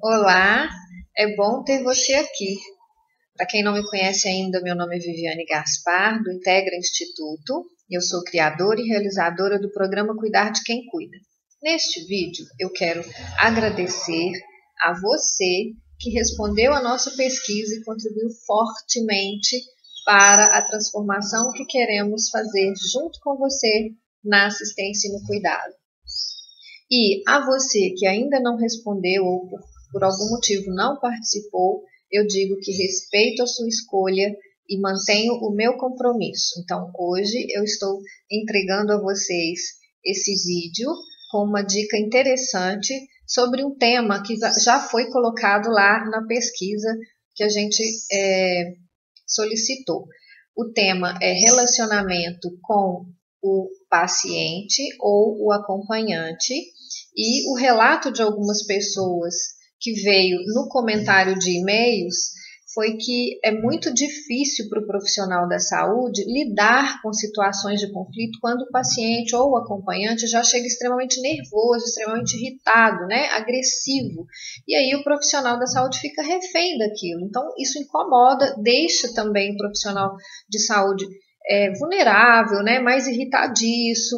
Olá, é bom ter você aqui. Para quem não me conhece ainda, meu nome é Viviane Gaspar, do Integra Instituto. Eu sou criadora e realizadora do programa Cuidar de Quem Cuida. Neste vídeo, eu quero agradecer a você que respondeu à nossa pesquisa e contribuiu fortemente para a transformação que queremos fazer junto com você na assistência e no cuidado. E a você que ainda não respondeu ou por algum motivo não participou, eu digo que respeito a sua escolha e mantenho o meu compromisso. Então, hoje eu estou entregando a vocês esse vídeo com uma dica interessante sobre um tema que já foi colocado lá na pesquisa que a gente solicitou. O tema é relacionamento com o paciente ou o acompanhante, e o relato de algumas pessoas que veio no comentário de e-mails foi que é muito difícil para o profissional da saúde lidar com situações de conflito quando o paciente ou o acompanhante já chega extremamente nervoso, extremamente irritado, né, agressivo. E aí o profissional da saúde fica refém daquilo. Então isso incomoda, deixa também o profissional de saúde vulnerável, né, mais irritadiço,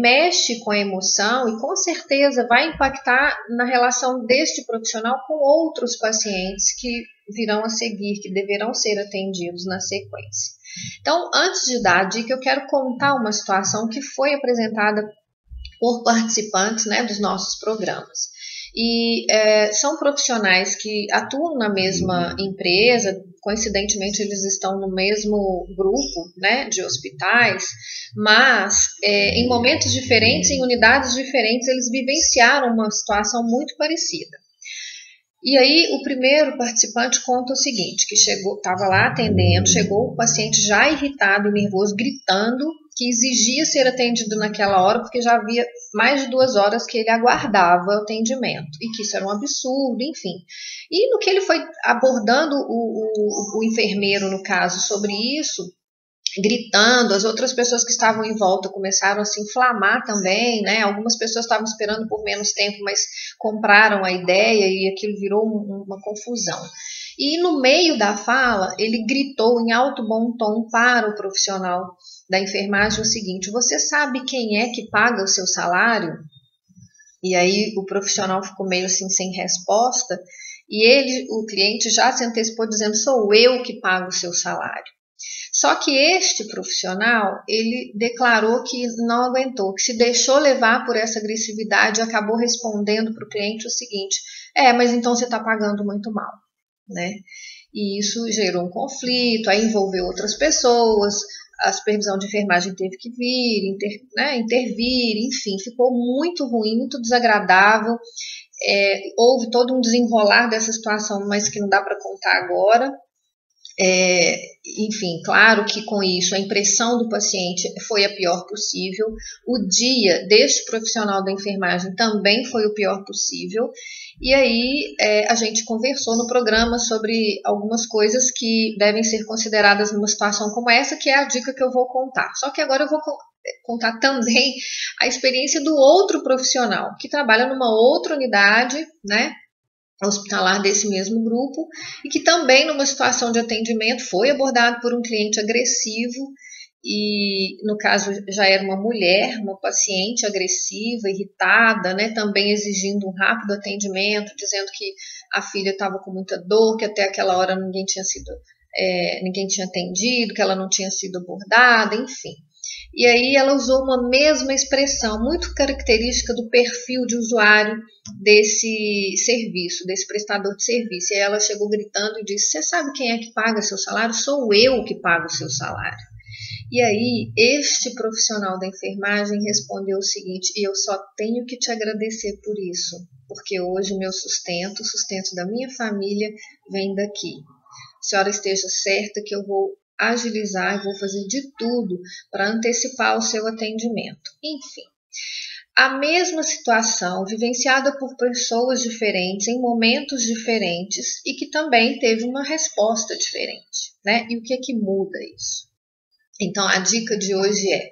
mexe com a emoção e com certeza vai impactar na relação deste profissional com outros pacientes que virão a seguir, que deverão ser atendidos na sequência. Então, antes de dar a dica, eu quero contar uma situação que foi apresentada por participantes, né, dos nossos programas. E são profissionais que atuam na mesma empresa, coincidentemente eles estão no mesmo grupo, né, de hospitais, mas em momentos diferentes, em unidades diferentes, eles vivenciaram uma situação muito parecida. E aí o primeiro participante conta o seguinte, que estava lá atendendo, chegou o paciente já irritado e nervoso, gritando, que exigia ser atendido naquela hora, porque já havia mais de 2 horas que ele aguardava o atendimento, e que isso era um absurdo, enfim. E no que ele foi abordando o enfermeiro, no caso, sobre isso, gritando, as outras pessoas que estavam em volta começaram a se inflamar também, né? Algumas pessoas estavam esperando por menos tempo, mas compraram a ideia e aquilo virou uma confusão. E no meio da fala, ele gritou em alto bom tom para o profissional da enfermagem o seguinte: você sabe quem é que paga o seu salário? E aí o profissional ficou meio assim sem resposta, e ele, o cliente, já se antecipou dizendo: sou eu que pago o seu salário. Só que este profissional, ele declarou que não aguentou, que se deixou levar por essa agressividade e acabou respondendo para o cliente o seguinte: mas então você está pagando muito mal, né? E isso gerou um conflito, aí envolveu outras pessoas, a supervisão de enfermagem teve que vir, intervir, enfim, ficou muito ruim, muito desagradável. Houve todo um desenrolar dessa situação, mas que não dá para contar agora. Enfim, claro que com isso a impressão do paciente foi a pior possível, o dia deste profissional da enfermagem também foi o pior possível, e aí a gente conversou no programa sobre algumas coisas que devem ser consideradas numa situação como essa, que é a dica que eu vou contar. Só que agora eu vou contar também a experiência do outro profissional, que trabalha numa outra unidade, né, hospitalar desse mesmo grupo, e que também numa situação de atendimento foi abordado por um cliente agressivo, e no caso já era uma mulher, uma paciente agressiva, irritada, né, também exigindo um rápido atendimento, dizendo que a filha estava com muita dor, que até aquela hora ninguém tinha atendido, que ela não tinha sido abordada, enfim. E aí ela usou uma mesma expressão, muito característica do perfil de usuário desse serviço, desse prestador de serviço. E aí ela chegou gritando e disse: você sabe quem é que paga seu salário? Sou eu que pago o seu salário. E aí este profissional da enfermagem respondeu o seguinte: e eu só tenho que te agradecer por isso, porque hoje o meu sustento, o sustento da minha família vem daqui. A senhora esteja certa que eu vou agilizar e vou fazer de tudo para antecipar o seu atendimento. Enfim, a mesma situação vivenciada por pessoas diferentes, em momentos diferentes, e que também teve uma resposta diferente, né? E o que é que muda isso? Então, a dica de hoje é: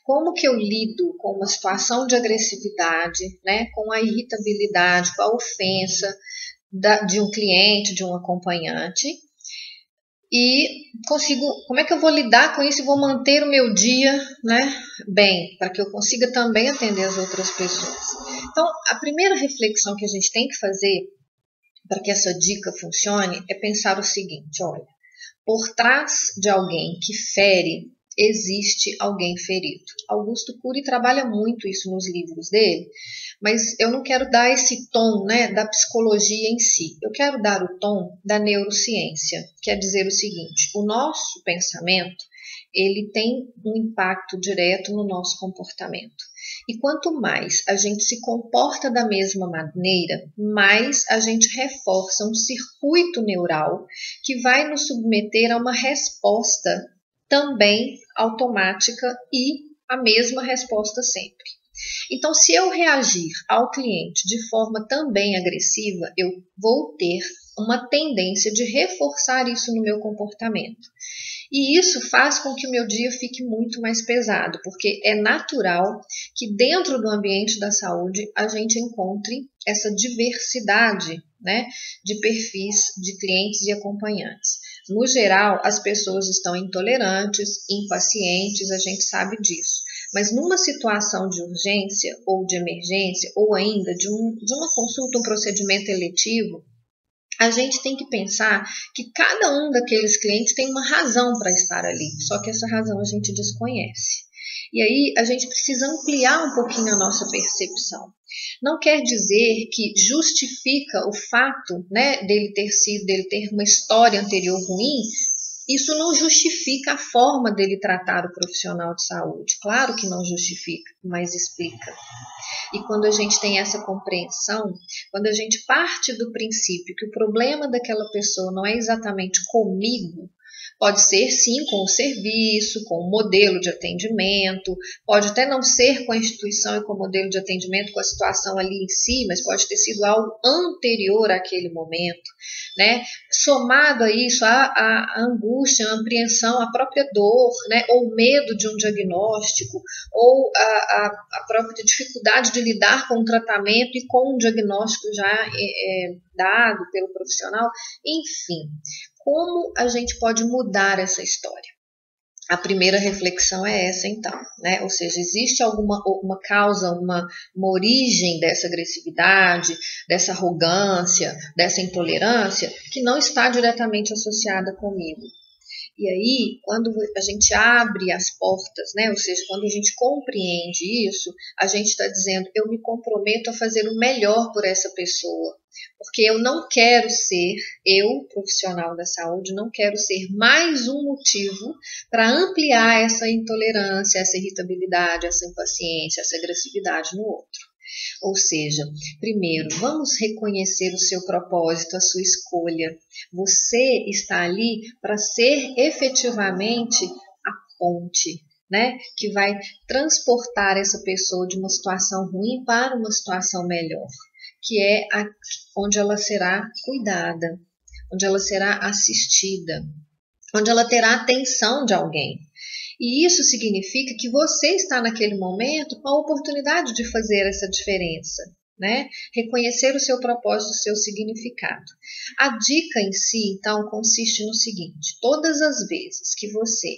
Como que eu lido com uma situação de agressividade, né, com a irritabilidade, com a ofensa de um cliente, de um acompanhante, e como é que eu vou lidar com isso e vou manter o meu dia, né, bem, para que eu consiga também atender as outras pessoas. Então, a primeira reflexão que a gente tem que fazer para que essa dica funcione é pensar o seguinte: olha, por trás de alguém que fere, existe alguém ferido. Augusto Cury trabalha muito isso nos livros dele, mas eu não quero dar esse tom, né, da psicologia em si. Eu quero dar o tom da neurociência, que é dizer o seguinte: o nosso pensamento, ele tem um impacto direto no nosso comportamento. E quanto mais a gente se comporta da mesma maneira, mais a gente reforça um circuito neural que vai nos submeter a uma resposta também automática e a mesma resposta sempre. Então, se eu reagir ao cliente de forma também agressiva, eu vou ter uma tendência de reforçar isso no meu comportamento. E isso faz com que o meu dia fique muito mais pesado, porque é natural que dentro do ambiente da saúde a gente encontre essa diversidade, né, de perfis de clientes e acompanhantes. No geral, as pessoas estão intolerantes, impacientes, a gente sabe disso. Mas numa situação de urgência ou de emergência, ou ainda de uma consulta, um procedimento eletivo, a gente tem que pensar que cada um daqueles clientes tem uma razão para estar ali, só que essa razão a gente desconhece. E aí a gente precisa ampliar um pouquinho a nossa percepção. Não quer dizer que justifica o fato, né, dele ter uma história anterior ruim. Isso não justifica a forma dele tratar o profissional de saúde. Claro que não justifica, mas explica. E quando a gente tem essa compreensão, quando a gente parte do princípio que o problema daquela pessoa não é exatamente comigo, pode ser sim com o serviço, com o modelo de atendimento, pode até não ser com a instituição e com o modelo de atendimento, com a situação ali em si, mas pode ter sido algo anterior àquele momento, né? Somado a isso, a angústia, a apreensão, a própria dor, né? Ou medo de um diagnóstico, ou a própria dificuldade de lidar com o tratamento e com um diagnóstico já dado pelo profissional, enfim. Como a gente pode mudar essa história? A primeira reflexão é essa, então, né? Ou seja, existe uma causa, uma origem dessa agressividade, dessa arrogância, dessa intolerância, que não está diretamente associada comigo. E aí, quando a gente abre as portas, né? Ou seja, quando a gente compreende isso, a gente está dizendo: eu me comprometo a fazer o melhor por essa pessoa. Porque eu não quero ser, eu, profissional da saúde, não quero ser mais um motivo para ampliar essa intolerância, essa irritabilidade, essa impaciência, essa agressividade no outro. Ou seja, primeiro, vamos reconhecer o seu propósito, a sua escolha. Você está ali para ser efetivamente a ponte, né, que vai transportar essa pessoa de uma situação ruim para uma situação melhor, que é onde ela será cuidada, onde ela será assistida, onde ela terá a atenção de alguém. E isso significa que você está naquele momento com a oportunidade de fazer essa diferença, né? Reconhecer o seu propósito, o seu significado. A dica em si, então, consiste no seguinte: todas as vezes que você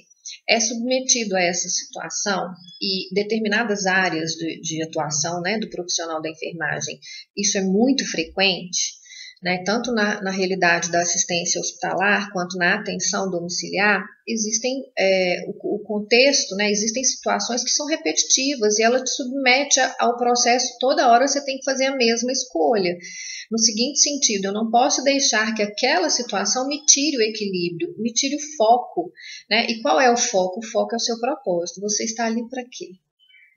é submetido a essa situação, e determinadas áreas de atuação, né, do profissional da enfermagem, isso é muito frequente, né, tanto na realidade da assistência hospitalar quanto na atenção domiciliar, existem o contexto, né, existem situações que são repetitivas e ela te submete ao processo, toda hora você tem que fazer a mesma escolha. No seguinte sentido, eu não posso deixar que aquela situação me tire o equilíbrio, me tire o foco, né? E qual é o foco? O foco é o seu propósito. Você está ali para quê?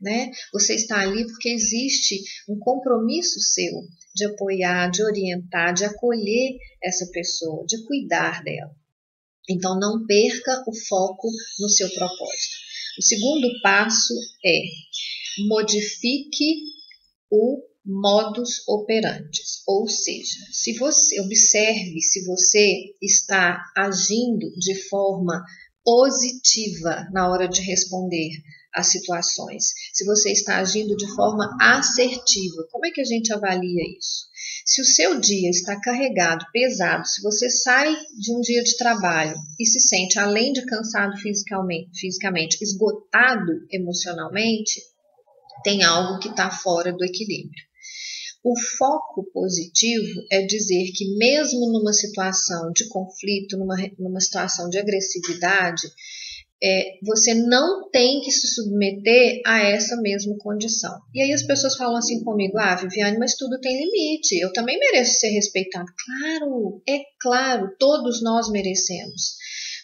Né? Você está ali porque existe um compromisso seu de apoiar, de orientar, de acolher essa pessoa, de cuidar dela. Então, não perca o foco no seu propósito. O segundo passo é modifique o modus operandi, ou seja, se você observe se você está agindo de forma positiva na hora de responder as situações, se você está agindo de forma assertiva. Como é que a gente avalia isso? Se o seu dia está carregado, pesado, se você sai de um dia de trabalho e se sente, além de cansado fisicamente, esgotado emocionalmente, tem algo que está fora do equilíbrio. O foco positivo é dizer que mesmo numa situação de conflito, numa situação de agressividade, você não tem que se submeter a essa mesma condição. E aí as pessoas falam assim comigo, Viviane, mas tudo tem limite, eu também mereço ser respeitado. Claro, é claro, todos nós merecemos.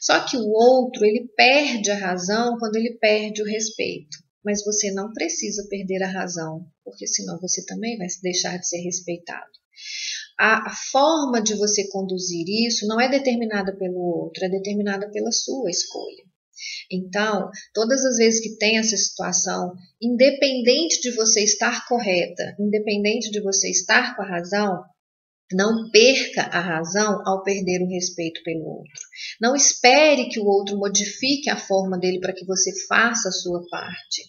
Só que o outro, ele perde a razão quando ele perde o respeito. Mas você não precisa perder a razão, porque senão você também vai deixar de ser respeitado. A forma de você conduzir isso não é determinada pelo outro, é determinada pela sua escolha. Então, todas as vezes que tem essa situação, independente de você estar correta, independente de você estar com a razão, não perca a razão ao perder o respeito pelo outro. Não espere que o outro modifique a forma dele para que você faça a sua parte.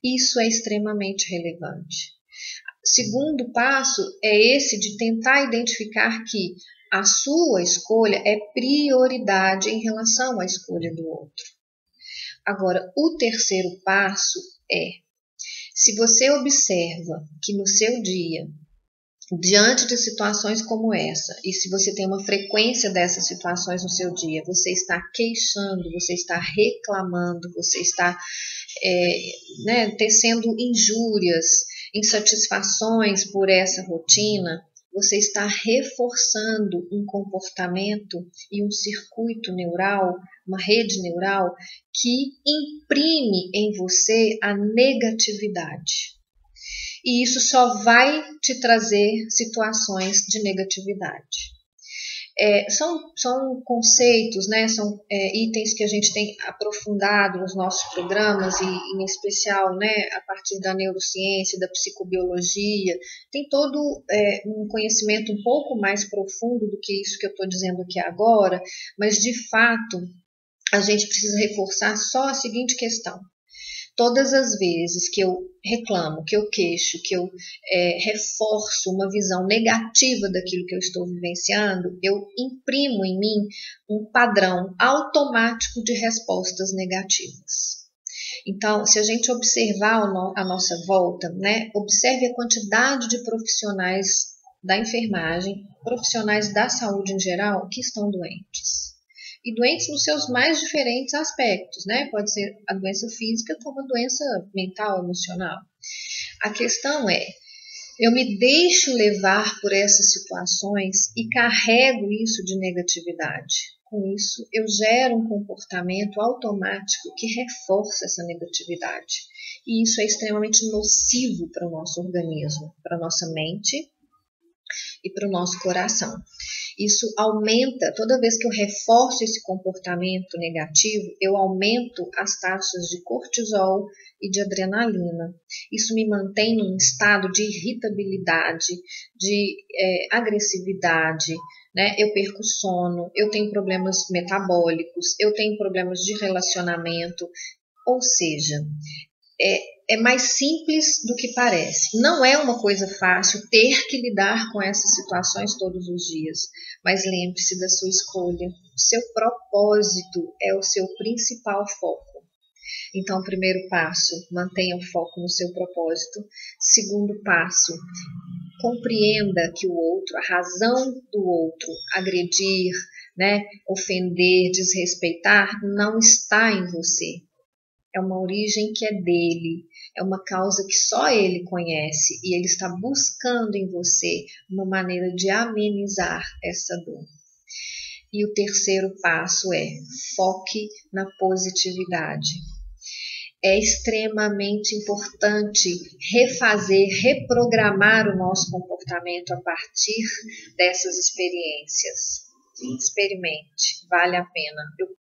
Isso é extremamente relevante. O segundo passo é esse de tentar identificar que a sua escolha é prioridade em relação à escolha do outro. Agora, o terceiro passo é, se você observa que no seu dia, diante de situações como essa, e se você tem uma frequência dessas situações no seu dia, você está queixando, você está reclamando, você está tecendo injúrias, insatisfações por essa rotina, você está reforçando um comportamento e um circuito neural, uma rede neural, que imprime em você a negatividade. E isso só vai te trazer situações de negatividade. São conceitos, né? São itens que a gente tem aprofundado nos nossos programas, e em especial, né, a partir da neurociência, da psicobiologia. Tem todo um conhecimento um pouco mais profundo do que isso que eu estou dizendo aqui agora, mas de fato a gente precisa reforçar só a seguinte questão. Todas as vezes que eu reclamo, que eu queixo, que eu reforço uma visão negativa daquilo que eu estou vivenciando, eu imprimo em mim um padrão automático de respostas negativas. Então, se a gente observar a nossa volta, né, observe a quantidade de profissionais da enfermagem, profissionais da saúde em geral, que estão doentes. E doentes nos seus mais diferentes aspectos, né? Pode ser a doença física como a doença mental, emocional. A questão é, eu me deixo levar por essas situações e carrego isso de negatividade. Com isso, eu gero um comportamento automático que reforça essa negatividade. E isso é extremamente nocivo para o nosso organismo, para a nossa mente e para o nosso coração. Isso aumenta, toda vez que eu reforço esse comportamento negativo, eu aumento as taxas de cortisol e de adrenalina. Isso me mantém num estado de irritabilidade, de agressividade, né? Eu perco sono, eu tenho problemas metabólicos, eu tenho problemas de relacionamento, ou seja, é mais simples do que parece. Não é uma coisa fácil ter que lidar com essas situações todos os dias, mas lembre-se da sua escolha. O seu propósito é o seu principal foco. Então, primeiro passo, mantenha o foco no seu propósito. Segundo passo, compreenda que o outro, a razão do outro agredir, né, ofender, desrespeitar, não está em você. É uma origem que é dele, é uma causa que só ele conhece e ele está buscando em você uma maneira de amenizar essa dor. E o terceiro passo é foque na positividade. É extremamente importante refazer, reprogramar o nosso comportamento a partir dessas experiências. Experimente, vale a pena. Eu